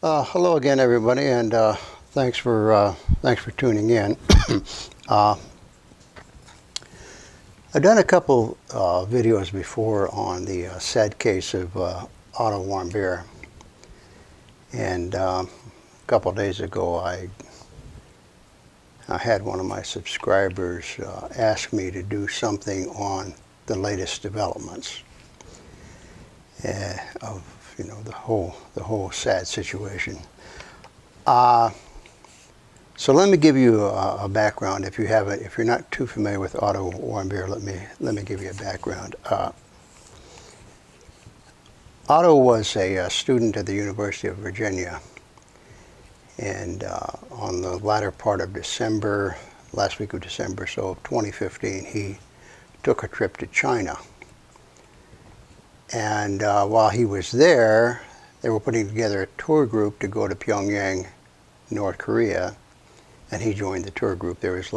Hello again, everybody, and thanks for tuning in. uh, I've done a couple videos before on the sad case of Otto Warmbier, and a couple of days ago, I had one of my subscribers ask me to do something on the latest developments of the whole sad situation. So let me give you a background. If you're not too familiar with Otto Warmbier, let me give you a background. Otto was a student at the University of Virginia, and on the latter part of December, last week of December, so of 2015, he took a trip to China. And while he was there, they were putting together a tour group to go to Pyongyang, North Korea, and he joined the tour group. There was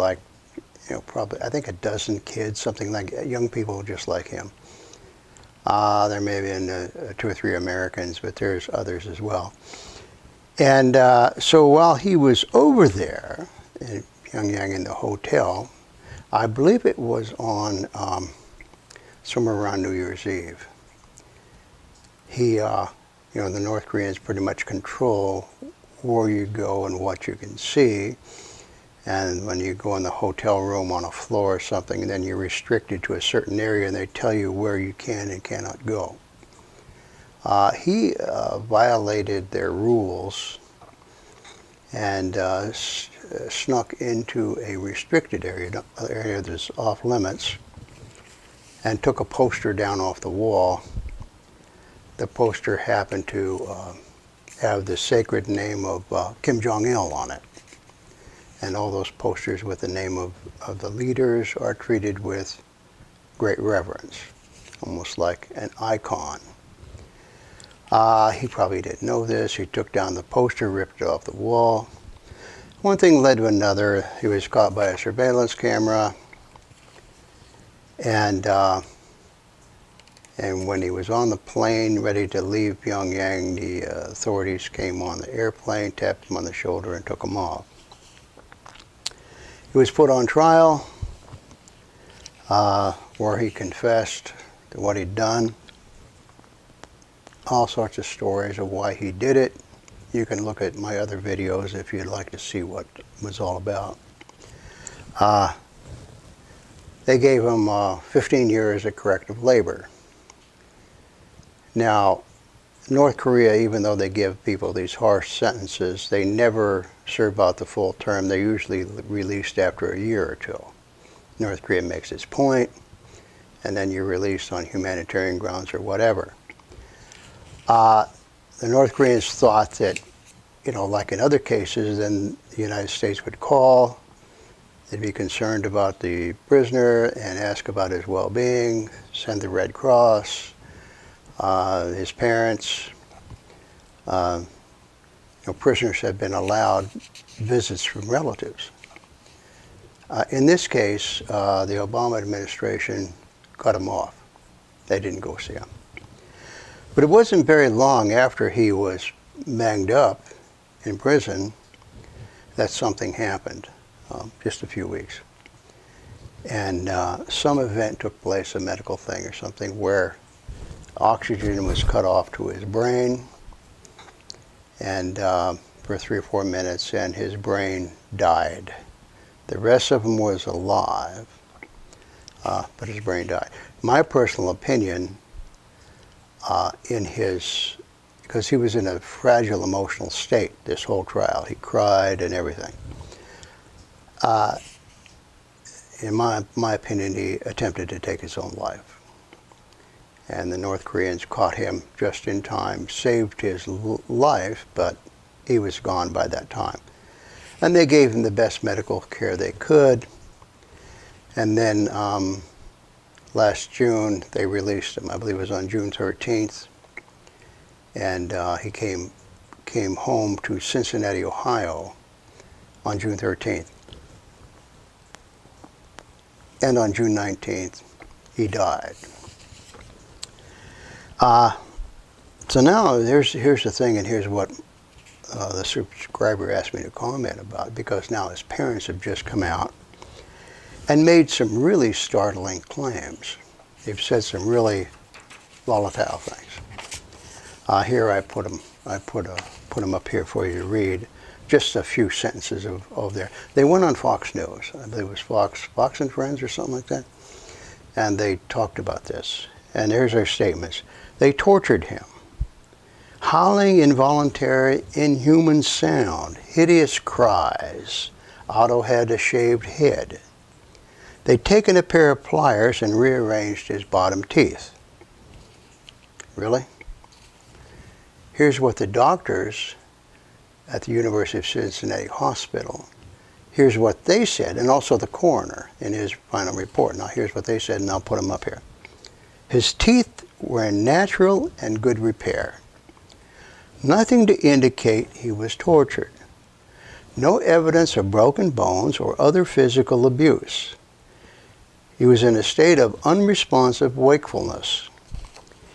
probably, I think, a dozen kids, something like young people just like him. There may have been 2 or 3 Americans, but there's others as well. And so while he was over there in Pyongyang in the hotel, I believe it was on somewhere around New Year's Eve. The North Koreans pretty much control where you go and what you can see. And when you go in the hotel room on a floor or something, then you're restricted to a certain area, and they tell you where you can and cannot go. He violated their rules and snuck into a restricted area that's off limits, and took a poster down off the wall. The poster happened to have the sacred name of Kim Jong-il on it. And all those posters with the name of the leaders are treated with great reverence, almost like an icon. He probably didn't know this. He took down the poster, ripped it off the wall. One thing led to another. He was caught by a surveillance camera. And when he was on the plane ready to leave Pyongyang, the authorities came on the airplane, tapped him on the shoulder, and took him off. He was put on trial, where he confessed to what he'd done. All sorts of stories of why he did it. You can look at my other videos if you'd like to see what it was all about. They gave him 15 years of corrective labor. Now, North Korea, even though they give people these harsh sentences, they never serve out the full term. They're usually released after a year or 2. North Korea makes its point, and then you're released on humanitarian grounds or whatever. The North Koreans thought that, like in other cases, then the United States would call, they'd be concerned about the prisoner and ask about his well-being, send the Red Cross, his parents. Prisoners have been allowed visits from relatives. In this case, the Obama administration cut him off. They didn't go see him. But it wasn't very long after he was banged up in prison that something happened, just a few weeks. And some event took place, a medical thing or something, where oxygen was cut off to his brain, and for 3 or 4 minutes, and his brain died. The rest of him was alive, but his brain died. My personal opinion, because he was in a fragile emotional state this whole trial. He cried and everything. In my opinion, he attempted to take his own life. And the North Koreans caught him just in time, saved his life, but he was gone by that time. And they gave him the best medical care they could. And then last June, they released him. I believe it was on June 13th. And he came home to Cincinnati, Ohio on June 13th. And on June 19th, he died. So now here's the thing, and here's what the subscriber asked me to comment about, because now his parents have just come out and made some really startling claims. They've said some really volatile things. Here I put them up here for you to read. Just a few sentences of there. They went on Fox News. I believe it was Fox and Friends or something like that. And they talked about this. And there's their statements. They tortured him. Howling, involuntary, inhuman sound, hideous cries. Otto had a shaved head. They'd taken a pair of pliers and rearranged his bottom teeth. Really? Here's what the doctors at the University of Cincinnati Hospital, here's what they said, and also the coroner in his final report. Now here's what they said, and I'll put them up here. His teeth were in natural and good repair. Nothing to indicate he was tortured. No evidence of broken bones or other physical abuse. He was in a state of unresponsive wakefulness.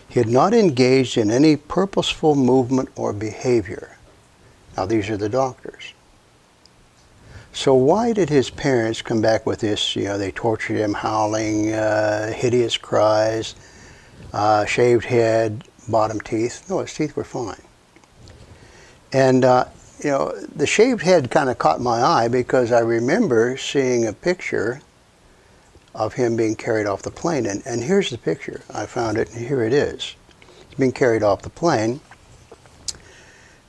He had not engaged in any purposeful movement or behavior. Now these are the doctors. So why did his parents come back with this, they tortured him, howling, hideous cries, shaved head, bottom teeth? No, his teeth were fine. And, the shaved head kind of caught my eye because I remember seeing a picture of him being carried off the plane. And here's the picture. I found it, and here it is. He's being carried off the plane.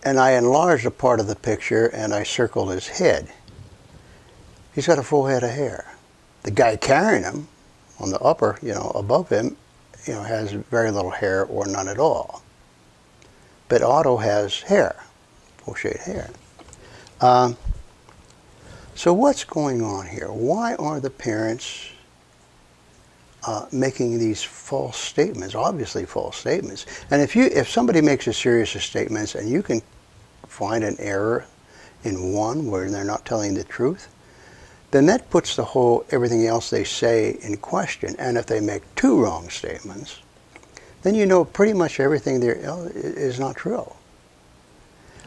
And I enlarged a part of the picture, and I circled his head. He's got a full head of hair. The guy carrying him on the upper, above him, has very little hair or none at all. But Otto has hair, full shaved hair. So what's going on here? Why are the parents making these false statements, obviously false statements? And if somebody makes a series of statements and you can find an error in one where they're not telling the truth, then that puts everything else they say in question. And if they make two wrong statements, then pretty much everything there is not true.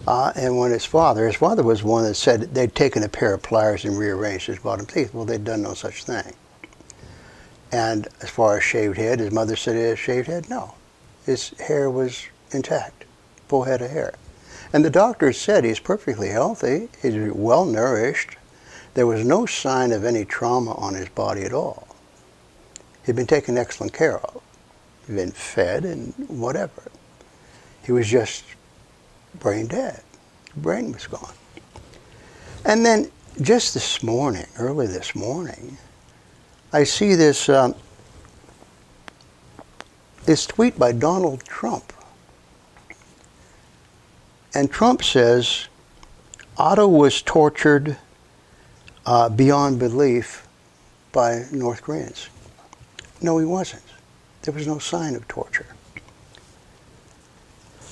And when his father was one that said they'd taken a pair of pliers and rearranged his bottom teeth. Well, they'd done no such thing. And as far as shaved head, his mother said he had a shaved head. No, his hair was intact, full head of hair. And the doctors said he's perfectly healthy, he's well nourished. There was no sign of any trauma on his body at all. He'd been taken excellent care of. He'd been fed and whatever. He was just brain dead. The brain was gone. And then just this morning, early this morning, I see this tweet by Donald Trump. And Trump says, Otto was tortured beyond belief by North Koreans. No, he wasn't. There was no sign of torture.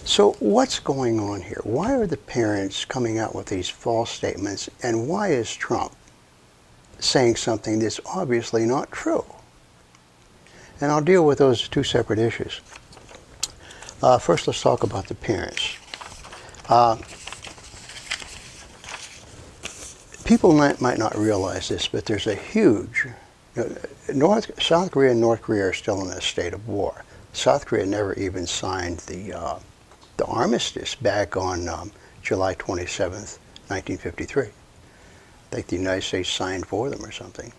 So what's going on here? Why are the parents coming out with these false statements, and why is Trump saying something that's obviously not true? And I'll deal with those two separate issues. First, let's talk about the parents. People might not realize this, but there's a huge... South Korea and North Korea are still in a state of war. South Korea never even signed the armistice back on July 27th, 1953. I think the United States signed for them or something.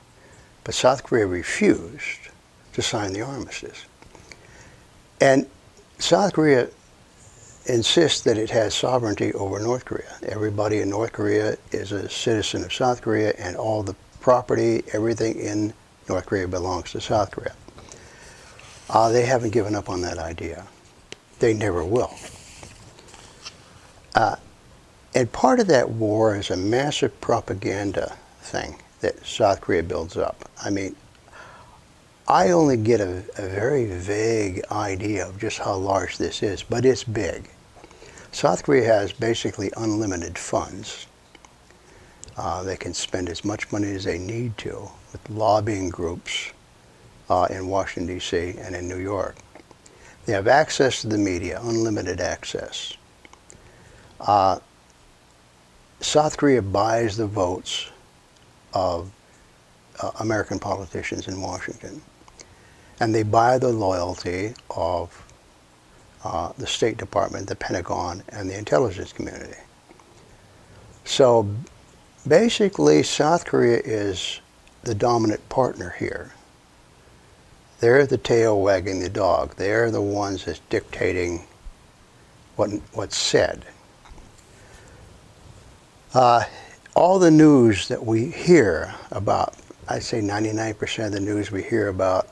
But South Korea refused to sign the armistice. And South Korea insists that it has sovereignty over North Korea. Everybody in North Korea is a citizen of South Korea, and all the property, everything in North Korea belongs to South Korea. They haven't given up on that idea. They never will. And part of that war is a massive propaganda thing that South Korea builds up. I mean, I only get a very vague idea of just how large this is, but it's big. South Korea has basically unlimited funds. They can spend as much money as they need to with lobbying groups in Washington, D.C. and in New York. They have access to the media, unlimited access. South Korea buys the votes of American politicians in Washington. And they buy the loyalty of the State Department, the Pentagon, and the intelligence community. So basically, South Korea is the dominant partner here. They're the tail wagging the dog. They're the ones that's dictating what's said. All the news that we hear about, I'd say 99% of the news we hear about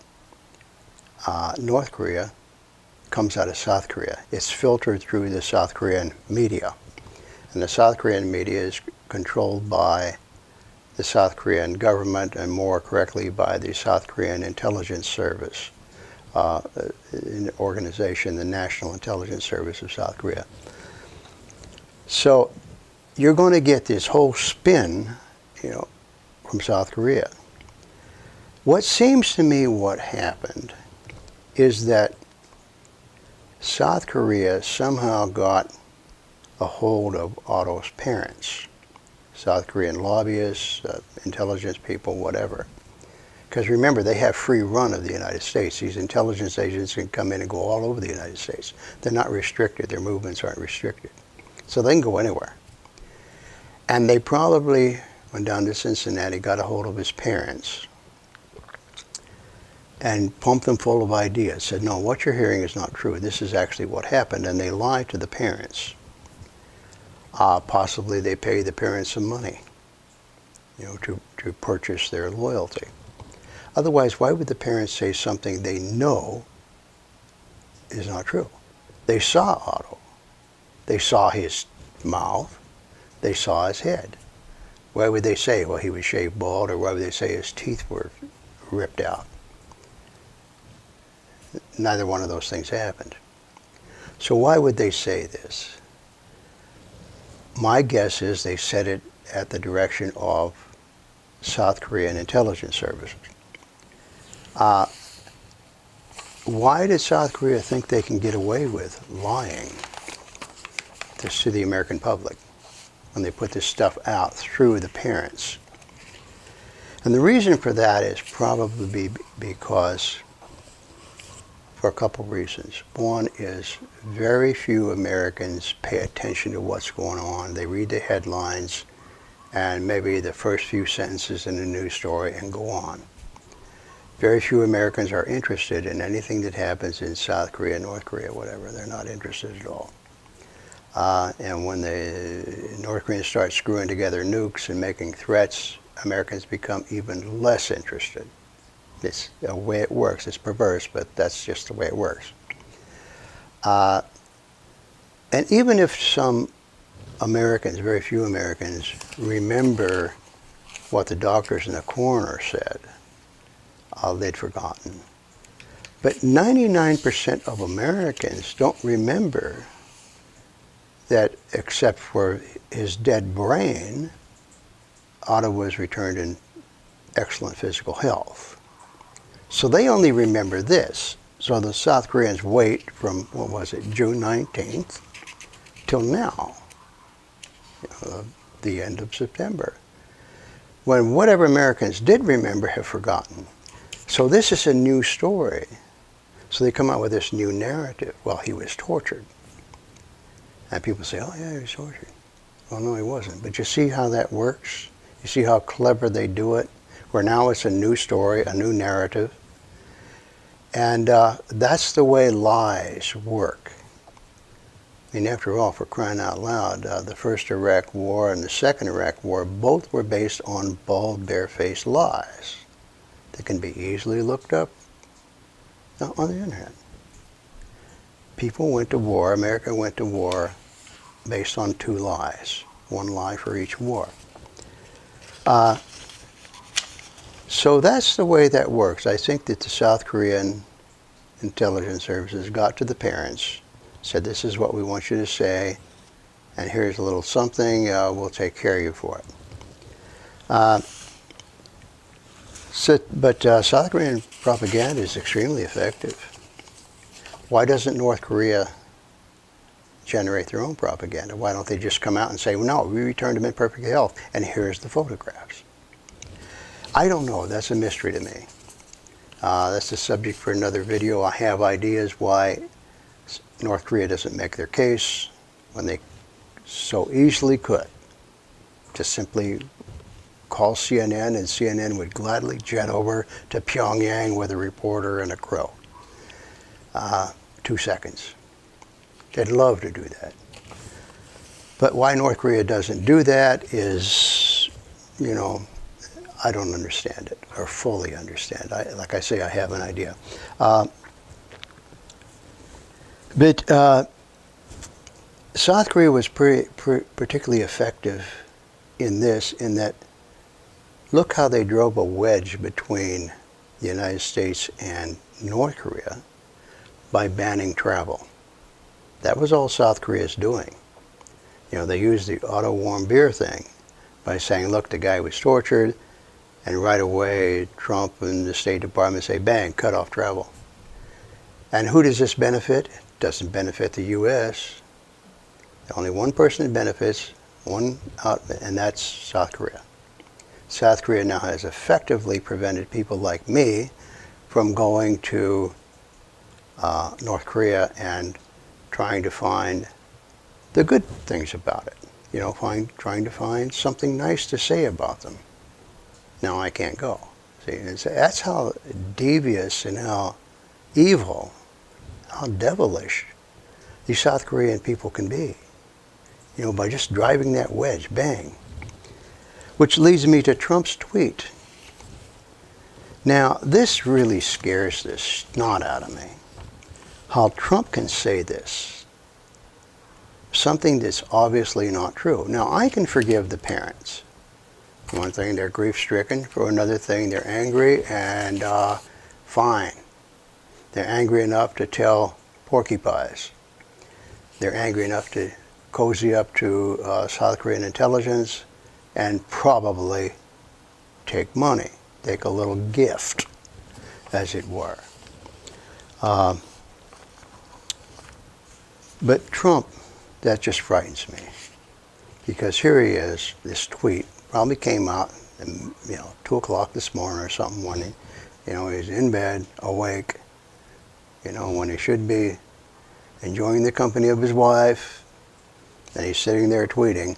North Korea comes out of South Korea. It's filtered through the South Korean media. And the South Korean media is controlled by the South Korean government, and more correctly by the South Korean Intelligence Service, an organization, the National Intelligence Service of South Korea. So you're going to get this whole spin, from South Korea. What seems to me what happened is that South Korea somehow got a hold of Otto's parents, South Korean lobbyists, intelligence people, whatever. Because remember, they have free run of the United States. These intelligence agents can come in and go all over the United States. They're not restricted. Their movements aren't restricted. So they can go anywhere. And they probably went down to Cincinnati, got a hold of his parents, and pumped them full of ideas. Said, no, what you're hearing is not true. This is actually what happened. And they lied to the parents. Possibly they pay the parents some money, to purchase their loyalty. Otherwise, why would the parents say something they know is not true? They saw Otto. They saw his mouth. They saw his head. Why would they say, well, he was shaved bald, or why would they say his teeth were ripped out? Neither one of those things happened. So why would they say this? My guess is they said it at the direction of South Korean intelligence services. Why did South Korea think they can get away with lying to the American public when they put this stuff out through the parents? And the reason for that is probably because, for a couple reasons. One is very few Americans pay attention to what's going on. They read the headlines and maybe the first few sentences in a news story and go on. Very few Americans are interested in anything that happens in South Korea, North Korea, whatever. They're not interested at all. And when the North Koreans start screwing together nukes and making threats, Americans become even less interested. It's the way it works. It's perverse, but that's just the way it works. And even if some Americans, very few Americans, remember what the doctors and the coroner said, they'd forgotten. But 99% of Americans don't remember that, except for his dead brain, Otto was returned in excellent physical health. So they only remember this. So the South Koreans wait from, June 19th till now, the end of September, when whatever Americans did remember have forgotten. So this is a new story. So they come out with this new narrative. Well, he was tortured. And people say, oh yeah, he was tortured. Well, no, he wasn't. But you see how that works? You see how clever they do it? Where now it's a new story, a new narrative. And that's the way lies work. I mean, after all, for crying out loud, the first Iraq War and the second Iraq War, both were based on bald, barefaced lies that can be easily looked up on the internet. People went to war, America went to war based on two lies, one lie for each war. So that's the way that works. I think that the South Korean intelligence services got to the parents, said, this is what we want you to say, and here's a little something, we'll take care of you for it. But South Korean propaganda is extremely effective. Why doesn't North Korea generate their own propaganda? Why don't they just come out and say, well, no, we returned him in perfect health, and here's the photographs? I don't know. That's a mystery to me. That's the subject for another video. I have ideas why North Korea doesn't make their case when they so easily could. Just simply call CNN, and CNN would gladly jet over to Pyongyang with a reporter and a crew. 2 seconds. They'd love to do that. But why North Korea doesn't do that is, you know, I don't understand it, or fully understand. Like I say, I have an idea. But South Korea was particularly effective in this, in that, look how they drove a wedge between the United States and North Korea by banning travel. That was all South Korea is doing. You know, they used the Otto Warmbier thing by saying, look, the guy was tortured, and right away Trump and the State Department say, bang, cut off travel. And who does this benefit? It doesn't benefit the U.S. Only one person it benefits, and that's South Korea. South Korea now has effectively prevented people like me from going to North Korea and trying to find the good things about it. You know, trying to find something nice to say about them. Now I can't go. See, that's how devious and how evil, how devilish these South Korean people can be. You know, by just driving that wedge, bang. Which leads me to Trump's tweet. Now, this really scares the snot out of me. How Trump can say this. Something that's obviously not true. Now, I can forgive the parents. For one thing, they're grief-stricken. For another thing, they're angry, and fine. They're angry enough to tell porcupines. They're angry enough to cozy up to South Korean intelligence and probably take money, take a little gift, as it were. But Trump, that just frightens me, because here he is, this tweet probably came out, you know, 2 o'clock this morning or something, when he, you know, he's in bed, awake, you know, when he should be enjoying the company of his wife, and he's sitting there tweeting,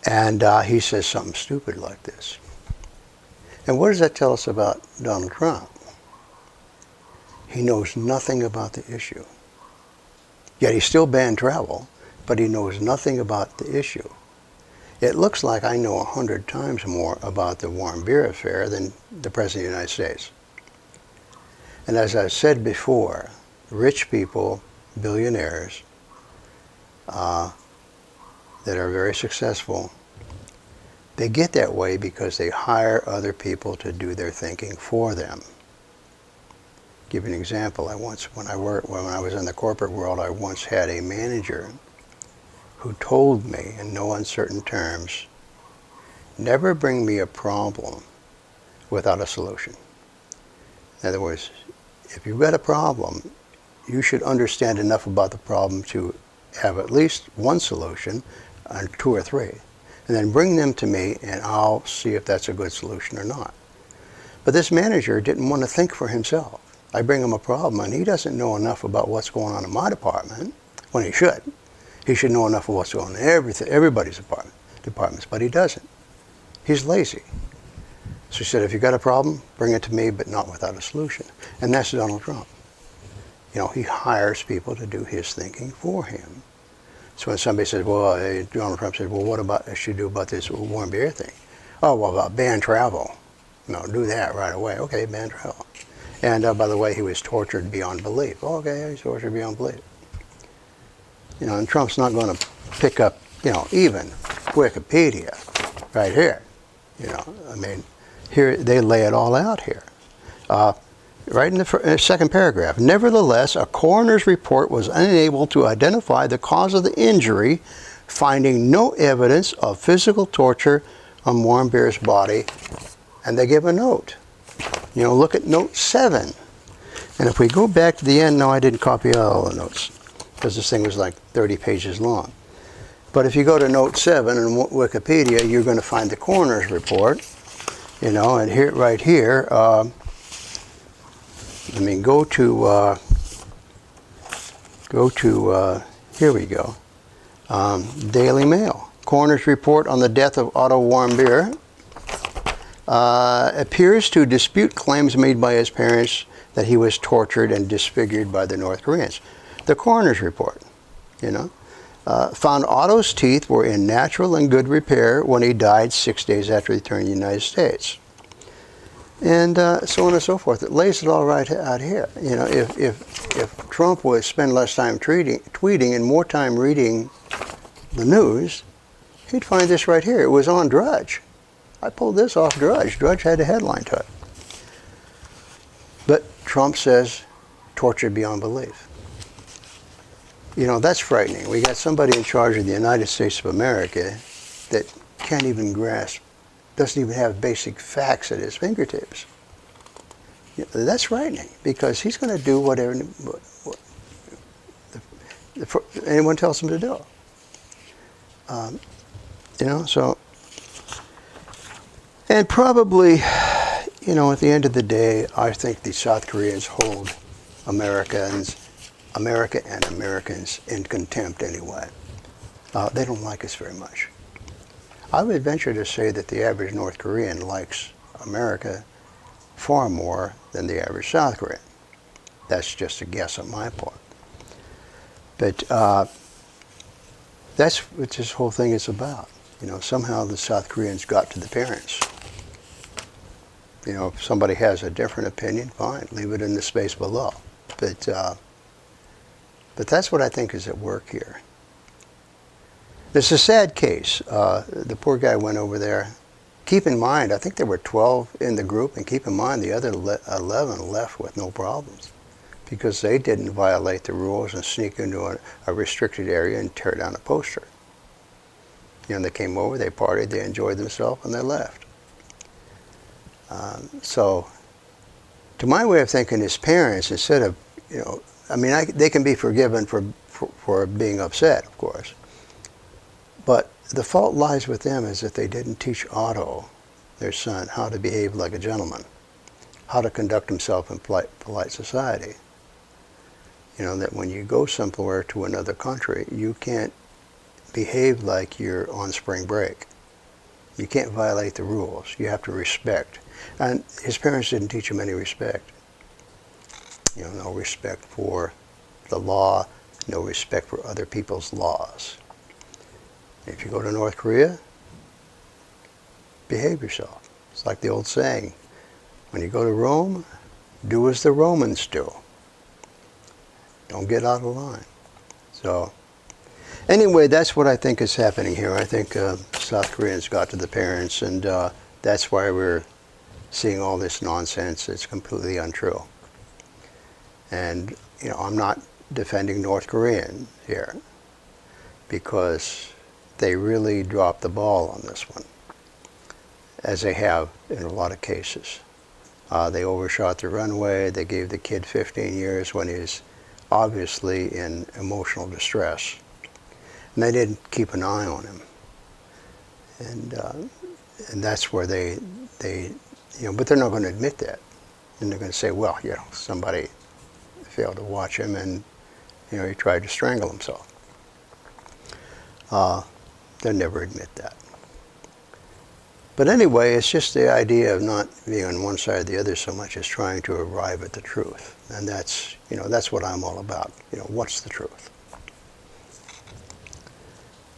and he says something stupid like this. And what does that tell us about Donald Trump? He knows nothing about the issue. Yet he still banned travel, but he knows nothing about the issue. It looks like I know 100 times more about the Warmbier affair than the President of the United States. And as I've said before, rich people, billionaires, that are very successful, they get that way because they hire other people to do their thinking for them. Give you an example. When I was in the corporate world, I once had a manager who told me in no uncertain terms, never bring me a problem without a solution. In other words, if you've got a problem, you should understand enough about the problem to have at least one solution, and 2 or 3. And then bring them to me, and I'll see if that's a good solution or not. But this manager didn't want to think for himself. I bring him a problem, and he doesn't know enough about what's going on in my department, when he should. He should know enough of what's going on in everybody's departments, but he doesn't. He's lazy. So he said, if you've got a problem, bring it to me, but not without a solution. And that's Donald Trump. You know, he hires people to do his thinking for him. So when somebody says, well, Donald Trump says, well, what should you do about this Warmbier thing? Oh, well, about ban travel. No, do that right away. Okay, ban travel. And by the way, he was tortured beyond belief. Oh, okay, he's tortured beyond belief. You know, and Trump's not going to pick up, you know, even Wikipedia right here. You know, I mean, here they lay it all out here. Right in the second paragraph. Nevertheless, a coroner's report was unable to identify the cause of the injury, finding no evidence of physical torture on Warmbier's body. And they give a note. You know, look at note 7. And if we go back to the end, no, I didn't copy all the notes. because this thing was like 30 pages long. But if you go to Note 7 in Wikipedia, you're going to find the coroner's report, you know, and here, right here, I mean, go to, here we go, Daily Mail. Coroner's report on the death of Otto Warmbier appears to dispute claims made by his parents that he was tortured and disfigured by the North Koreans. The coroner's report, you know, found Otto's teeth were in natural and good repair when he died 6 days after he returned to the United States. And so on and so forth. It lays it all right out here. You know, if Trump would spend less time tweeting and more time reading the news, he'd find this right here. It was on Drudge. I pulled this off Drudge. Drudge had a headline to it. But Trump says, torture beyond belief. You know, that's frightening. We got somebody in charge of the United States of America that can't even grasp, doesn't even have basic facts at his fingertips. You know, that's frightening, because he's going to do whatever anyone tells him to do. You know, so, and probably, you know, at the end of the day, I think the South Koreans hold America and Americans in contempt anyway. They don't like us very much. I would venture to say that the average North Korean likes America far more than the average South Korean. That's just a guess on my part. But that's what this whole thing is about. You know, somehow the South Koreans got to the parents. You know, if somebody has a different opinion, fine, leave it in the space below. But that's what I think is at work here. It's a sad case. The poor guy went over there. Keep in mind, I think there were 12 in the group, and keep in mind the other 11 left with no problems, because they didn't violate the rules and sneak into a restricted area and tear down a poster. You know, they came over, they partied, they enjoyed themselves, and they left. So, to my way of thinking, his parents, instead of, you know, I mean, they can be forgiven for being upset, of course. But the fault lies with them, is that they didn't teach Otto, their son, how to behave like a gentleman, how to conduct himself in polite society. You know, that when you go somewhere to another country, you can't behave like you're on spring break. You can't violate the rules. You have to respect. And his parents didn't teach him any respect. You know, no respect for the law, no respect for other people's laws. If you go to North Korea, behave yourself. It's like the old saying, when you go to Rome, do as the Romans do. Don't get out of line. So, anyway, that's what I think is happening here. I think South Koreans got to the parents, and that's why we're seeing all this nonsense. It's completely untrue. And, you know, I'm not defending North Korean here, because they really dropped the ball on this one, as they have in a lot of cases. They overshot the runway. They gave the kid 15 years when he was obviously in emotional distress. And they didn't keep an eye on him. And that's where they, you know, but they're not going to admit that. And they're going to say, well, you know, somebody failed to watch him, and, you know, he tried to strangle himself. They'll never admit that. But anyway, it's just the idea of not being on one side or the other so much as trying to arrive at the truth. And that's, you know, that's what I'm all about. You know, what's the truth?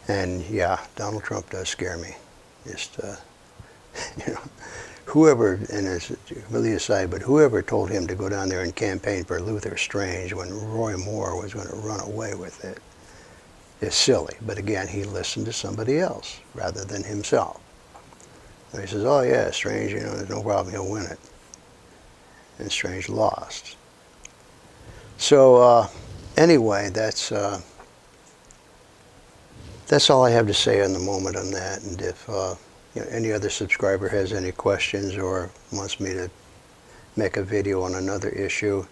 And yeah, Donald Trump does scare me. Just, you know, whoever, and it's really aside, but whoever told him to go down there and campaign for Luther Strange when Roy Moore was going to run away with it is silly. But again, he listened to somebody else rather than himself. And he says, oh yeah, Strange, you know, there's no problem, he'll win it. And Strange lost. So anyway, that's all I have to say on the moment on that. And if you know, any other subscriber has any questions or wants me to make a video on another issue,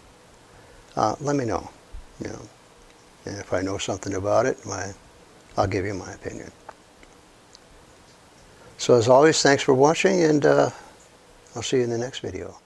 let me know. You know, And if I know something about it, I'll give you my opinion. So as always, thanks for watching, and I'll see you in the next video.